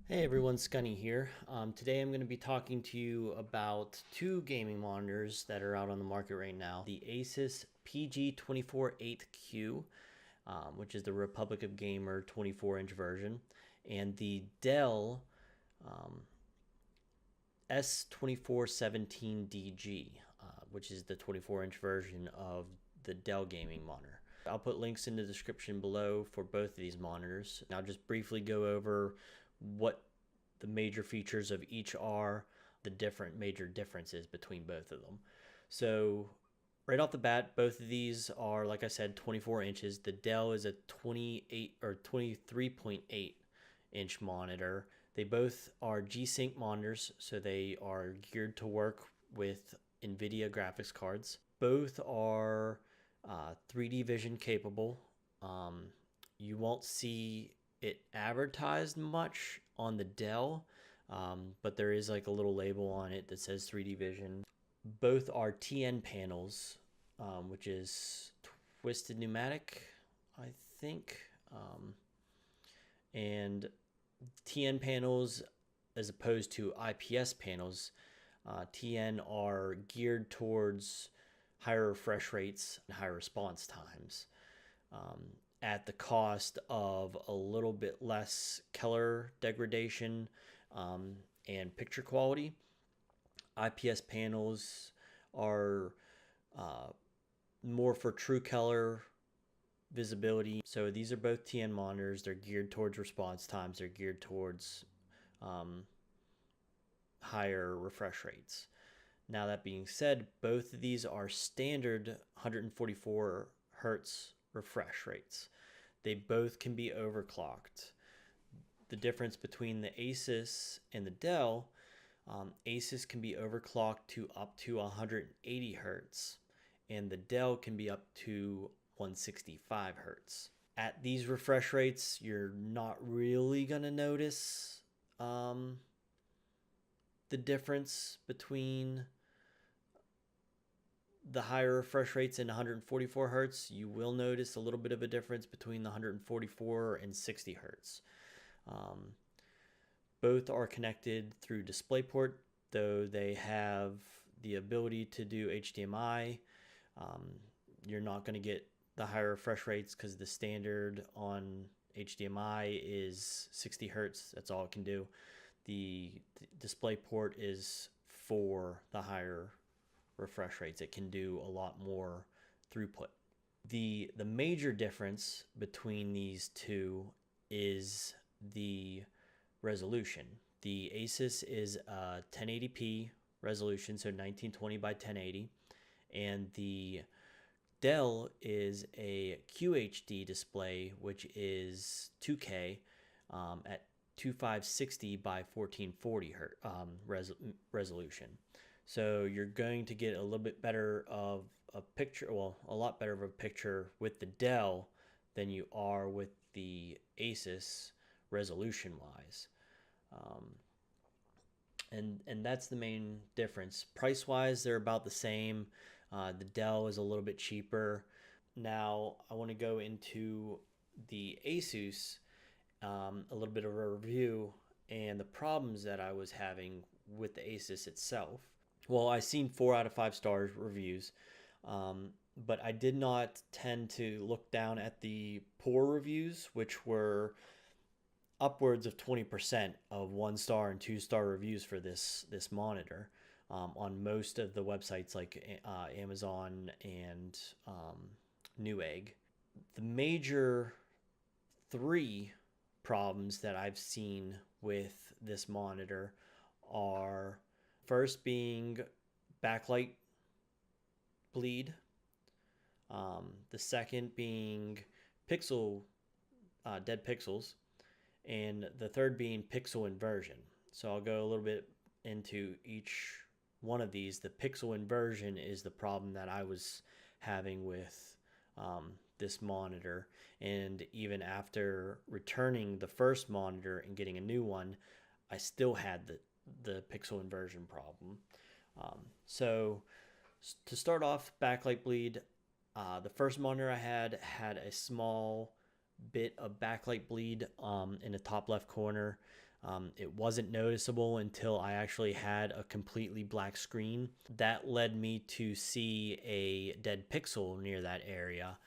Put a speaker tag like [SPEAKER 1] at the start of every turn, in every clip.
[SPEAKER 1] Hey everyone, Skunny here. Today I'm going to be talking to you about two gaming monitors that are out on the market right now. The Asus PG248Q, which is the Republic of Gamer 24-inch version, and the Dell S2417DG, which is the 24-inch version of the Dell gaming monitor. I'll put links in the description below for both of these monitors. I'll just briefly go over what the major features of each are, the different major differences between both of them. So right off the bat, both of these are, like I said, 24 inches. The Dell is a 28 or 23.8 inch monitor. They both are G-Sync monitors, so they are geared to work with NVIDIA graphics cards. Both are 3D vision capable. You won't see it advertised much on the Dell, but there is like a little label on it that says 3D vision. Both are TN panels, which is twisted pneumatic, I think. And TN panels, as opposed to IPS panels, TN are geared towards higher refresh rates and higher response times, at the cost of a little bit less color degradation and picture quality. IPS panels are more for true color visibility. So these are both TN monitors. They're geared towards response times. They're geared towards higher refresh rates. Now, that being said, both of these are standard 144 hertz refresh rates. They both can be overclocked. The difference between the Asus and the Dell, Asus can be overclocked to up to 180 hertz, and the Dell can be up to 165 hertz. At these refresh rates, you're not really going to notice the difference between the higher refresh rates in 144 hertz. You will notice a little bit of a difference between the 144 and 60 hertz. Both are connected through DisplayPort, though they have the ability to do HDMI. You're not going to get the higher refresh rates because the standard on HDMI is 60 hertz. That's all it can do. The DisplayPort is for the higher refresh rates. It can do a lot more throughput. The major difference between these two is the resolution. The Asus is a 1080p resolution, so 1920 by 1080, and the Dell is a QHD display, which is 2K at 2560 by 1440 resolution. So you're going to get a little bit better of a picture, well, a lot better of a picture with the Dell than you are with the Asus resolution-wise. And that's the main difference. Price-wise, they're about the same. The Dell is a little bit cheaper. Now, I want to go into the Asus, a little bit of a review and the problems that I was having with the Asus itself. Well, I've seen 4 out of 5 stars reviews, but I did not tend to look down at the poor reviews, which were upwards of 20% of 1-star and 2-star reviews for this monitor on most of the websites like Amazon and Newegg. The major 3 problems that I've seen with this monitor are, first being backlight bleed, the second being dead pixels, and the third being pixel inversion. So I'll go a little bit into each one of these. The pixel inversion is the problem that I was having with this monitor, and even after returning the first monitor and getting a new one, I still had the pixel inversion problem. So to start off, backlight bleed, the first monitor I had a small bit of backlight bleed in the top left corner. It wasn't noticeable until I actually had a completely black screen. That led me to see a dead pixel near that area.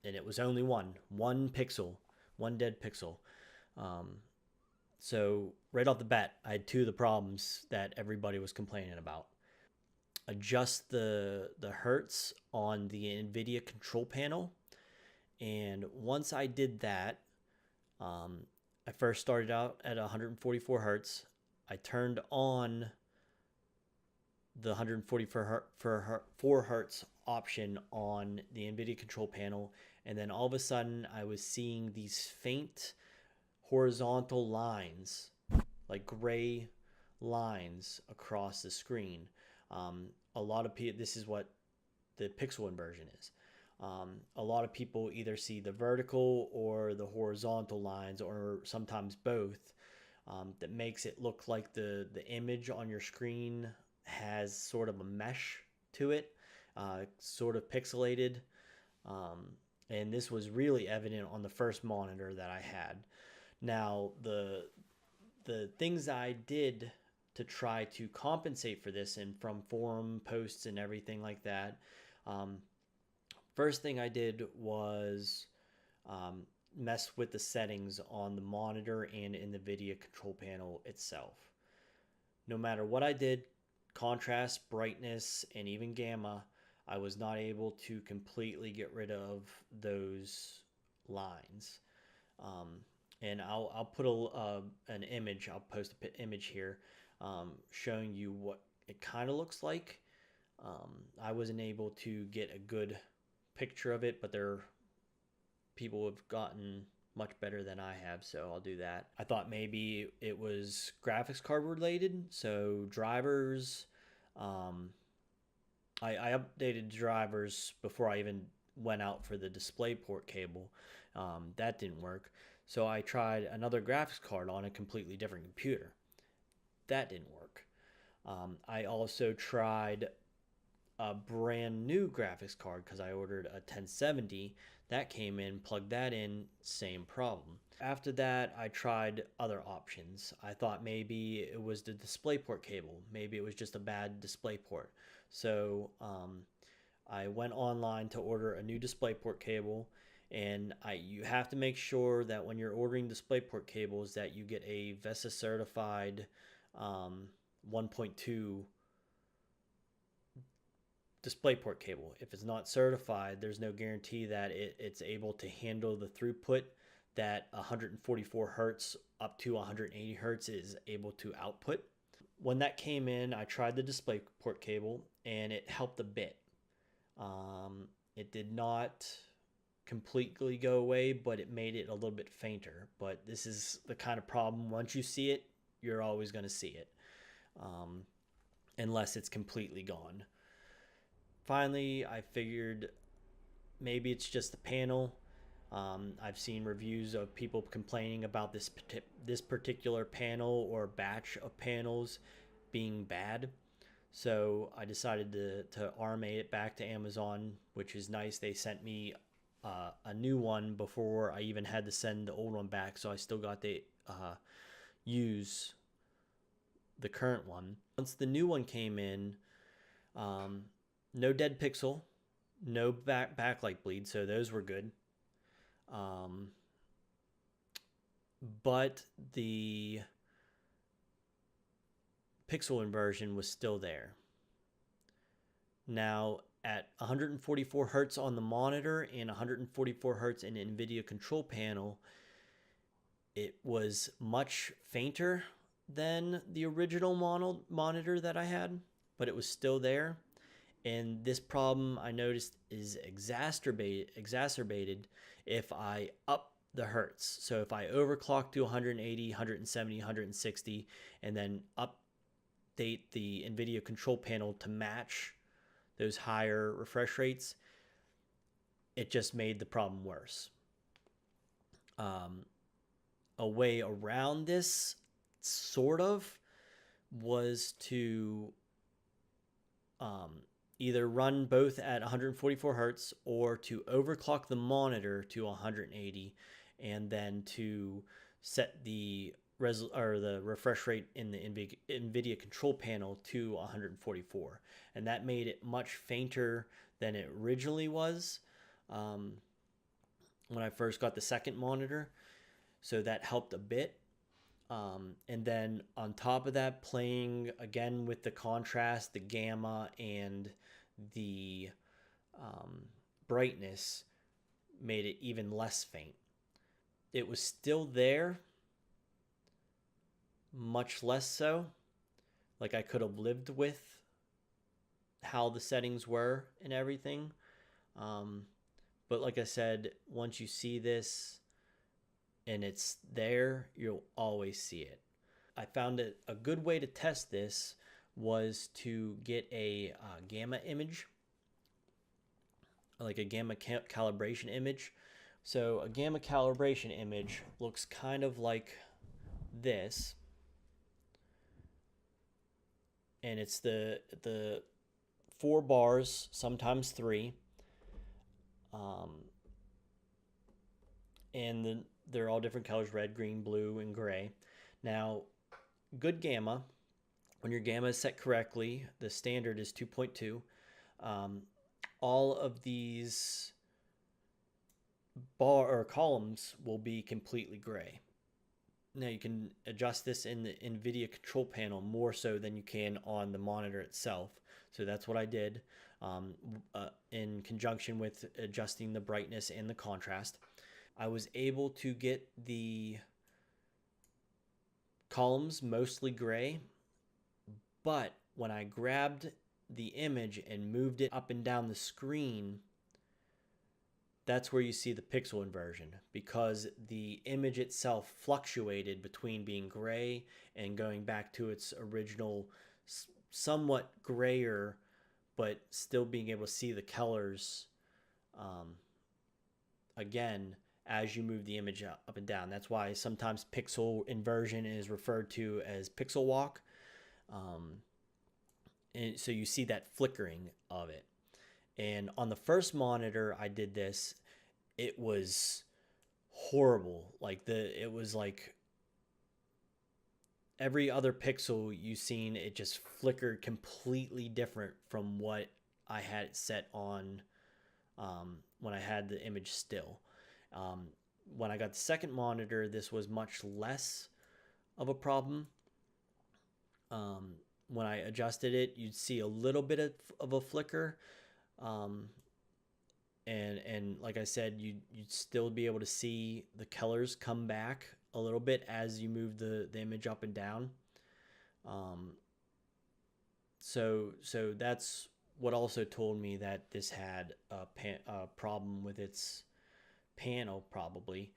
[SPEAKER 1] And it was only one pixel, one dead pixel. So right off the bat, I had two of the problems that everybody was complaining about. Adjust the hertz on the NVIDIA control panel. And once I did that, I first started out at 144 hertz. I turned on the 144 hertz option on the NVIDIA control panel, and then all of a sudden I was seeing these faint horizontal lines, like gray lines across the screen. A lot of people, this is what the pixel inversion is. A lot of people either see the vertical or the horizontal lines, or sometimes both. That makes it look like the image on your screen has sort of a mesh to it, sort of pixelated. And this was really evident on the first monitor that I had. Now, the things I did to try to compensate for this, and from forum posts and everything like that, first thing I did was mess with the settings on the monitor and in the NVIDIA control panel itself. No matter what I did, contrast, brightness, and even gamma, I was not able to completely get rid of those lines. And I'll put an image, I'll post an image here showing you what it kind of looks like. I wasn't able to get a good picture of it, but people have gotten much better than I have, so I'll do that. I thought maybe it was graphics card related, so drivers. I updated drivers before I even went out for the DisplayPort cable. That didn't work, so I tried another graphics card on a completely different computer. That didn't work. I also tried a brand new graphics card because I ordered a 1070. That came in, plugged that in, same problem. After that, I tried other options. I thought maybe it was the DisplayPort cable. Maybe it was just a bad DisplayPort. So I went online to order a new DisplayPort cable, and you have to make sure that when you're ordering DisplayPort cables that you get a VESA certified 1.2 DisplayPort cable. If it's not certified, there's no guarantee that it's able to handle the throughput that 144 hertz up to 180 hertz is able to output. When that came in, I tried the DisplayPort cable, and it helped a bit. It did not completely go away, but it made it a little bit fainter. But this is the kind of problem, once you see it, you're always going to see it, unless it's completely gone. Finally, I figured maybe it's just the panel. I've seen reviews of people complaining about this particular panel or batch of panels being bad. So I decided to RMA it back to Amazon, which is nice. They sent me a new one before I even had to send the old one back, so I still got to use the current one. Once the new one came in, no dead pixel, no backlight bleed, so those were good. But the pixel inversion was still there. Now, at 144 hertz on the monitor and 144 hertz in NVIDIA control panel, it was much fainter than the original monitor that I had, but it was still there. And this problem, I noticed, is exacerbated if I up the hertz. So if I overclock to 180, 170, 160, and then update the NVIDIA control panel to match those higher refresh rates, it just made the problem worse. A way around this, sort of, was to either run both at 144 hertz or to overclock the monitor to 180, and then to set the the refresh rate in the NVIDIA control panel to 144, and that made it much fainter than it originally was when I first got the second monitor. So that helped a bit. And then on top of that, playing again with the contrast, the gamma, and the brightness made it even less faint. It was still there, much less so. Like, I could have lived with how the settings were and everything. But like I said, once you see this and it's there, you'll always see it. I found it a good way to test this was to get a gamma image, like a gamma calibration image. So a gamma calibration image looks kind of like this, and it's the 4 bars, sometimes 3, and they're all different colors: red, green, blue, and gray. Now, good gamma, when your gamma is set correctly, the standard is 2.2. All of these bar or columns will be completely gray. Now, you can adjust this in the NVIDIA control panel more so than you can on the monitor itself. So that's what I did in conjunction with adjusting the brightness and the contrast. I was able to get the columns mostly gray, but when I grabbed the image and moved it up and down the screen, that's where you see the pixel inversion, because the image itself fluctuated between being gray and going back to its original somewhat grayer, but still being able to see the colors again as you move the image up and down. That's why sometimes pixel inversion is referred to as pixel walk. And so you see that flickering of it. And on the first monitor I did this, it was horrible. It was like every other pixel you've seen, it just flickered completely different from what I had it set on when I had the image still. When I got the second monitor, this was much less of a problem. When I adjusted it, you'd see a little bit of a flicker. And like I said, you'd still be able to see the colors come back a little bit as you move the image up and down. So that's what also told me that this had a problem with its panel, probably,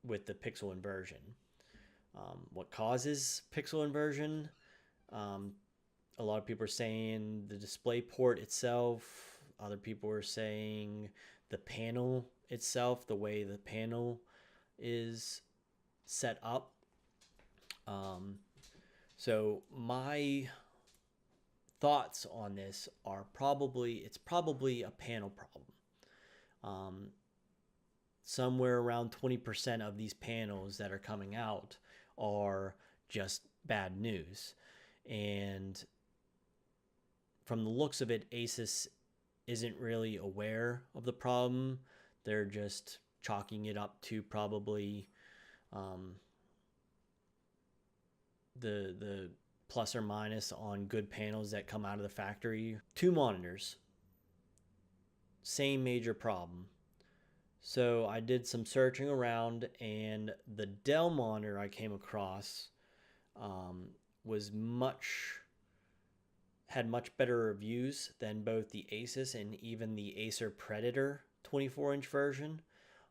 [SPEAKER 1] with the pixel inversion. What causes pixel inversion? A lot of people are saying the display port itself. Other people are saying the panel itself, the way the panel is set up. So my thoughts on this are it's probably a panel problem. Somewhere around 20% of these panels that are coming out are just bad news. And from the looks of it, Asus isn't really aware of the problem. They're just chalking it up to probably the plus or minus on good panels that come out of the factory. 2 monitors, same major problem. So I did some searching around, and the Dell monitor I came across had much better reviews than both the Asus and even the Acer Predator 24-inch version.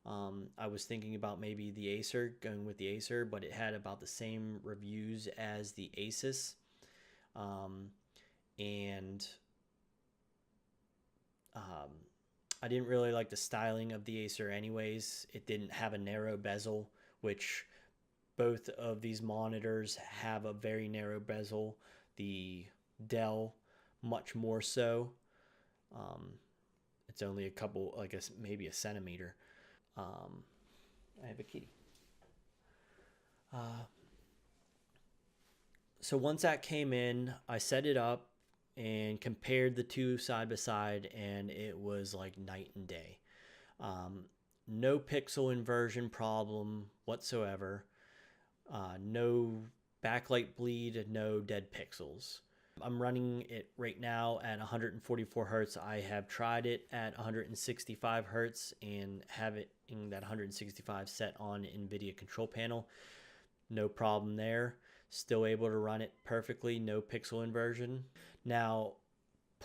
[SPEAKER 1] I was thinking about maybe the Acer, going with the Acer, but it had about the same reviews as the Asus. I didn't really like the styling of the Acer anyways. It didn't have a narrow bezel, which both of these monitors have a very narrow bezel. The Dell much more so. It's only maybe a centimeter. I have a kitty. So once that came in, I set it up and compared the two side by side, and it was like night and day. No pixel inversion problem whatsoever. No backlight bleed, no dead pixels. I'm running it right now at 144 hertz. I have tried it at 165 hertz and have it in that 165 set on NVIDIA control panel. No problem there. Still able to run it perfectly, no pixel inversion. Now,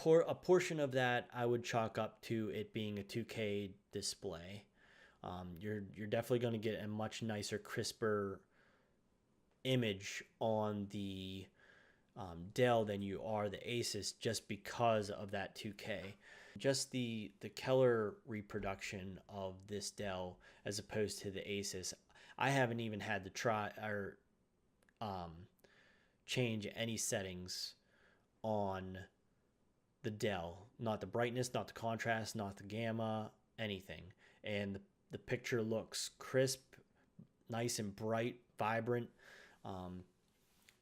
[SPEAKER 1] a portion of that I would chalk up to it being a 2K display. You're definitely going to get a much nicer, crisper image on the Dell than you are the Asus, just because of that 2K. Just the color reproduction of this Dell as opposed to the Asus, I haven't even had to try or change any settings on the Dell. Not the brightness, not the contrast, not the gamma, anything. And the picture looks crisp, nice and bright, vibrant.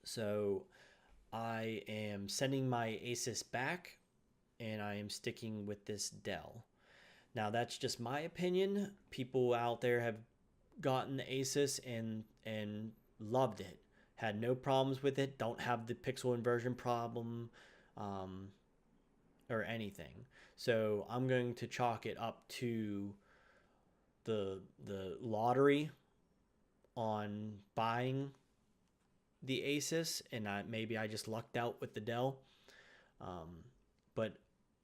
[SPEAKER 1] So I am sending my Asus back, and I am sticking with this Dell. Now that's just my opinion. People out there have gotten the Asus and loved it, had no problems with it, don't have the pixel inversion problem or anything. So I'm going to chalk it up to the lottery on buying the Asus, and maybe I just lucked out with the Dell. But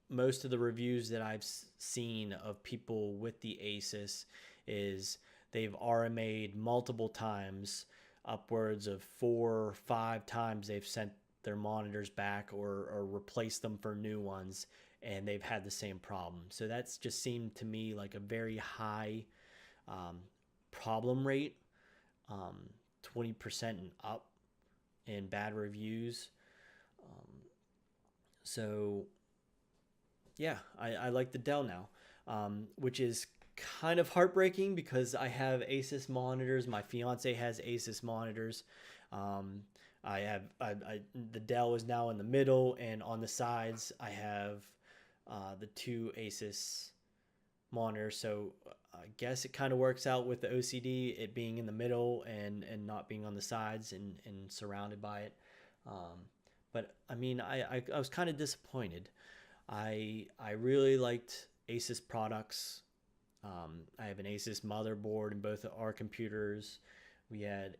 [SPEAKER 1] most of the reviews that I've seen of people with the Asus is they've RMA'd multiple times, upwards of 4 or 5 times they've sent their monitors back or replaced them for new ones, and they've had the same problem. So that's just seemed to me like a very high problem rate, 20% and up in bad reviews. So yeah, I like the Dell now, which is kind of heartbreaking because I have Asus monitors. My fiance has Asus monitors. The Dell is now in the middle, and on the sides I have the 2 Asus monitors. So I guess it kind of works out with the OCD, it being in the middle and not being on the sides and surrounded by it. But I mean, I was kind of disappointed. I really liked Asus products. I have an Asus motherboard in both of our computers. We had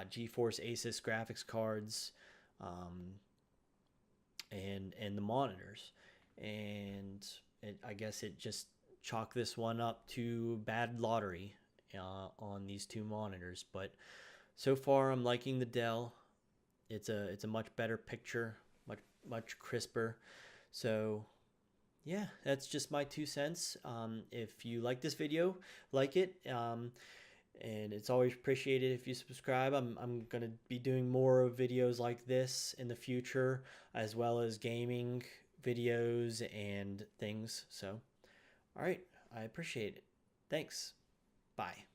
[SPEAKER 1] GeForce Asus graphics cards, and the monitors, and I guess it just chalked this one up to bad lottery on these 2 monitors. But so far I'm liking the Dell. It's a much better picture, much crisper. So yeah, that's just my 2 cents. If you like this video, like it, and it's always appreciated if you subscribe. I'm gonna be doing more videos like this in the future, as well as gaming videos and things. So all right, I appreciate it. Thanks. Bye.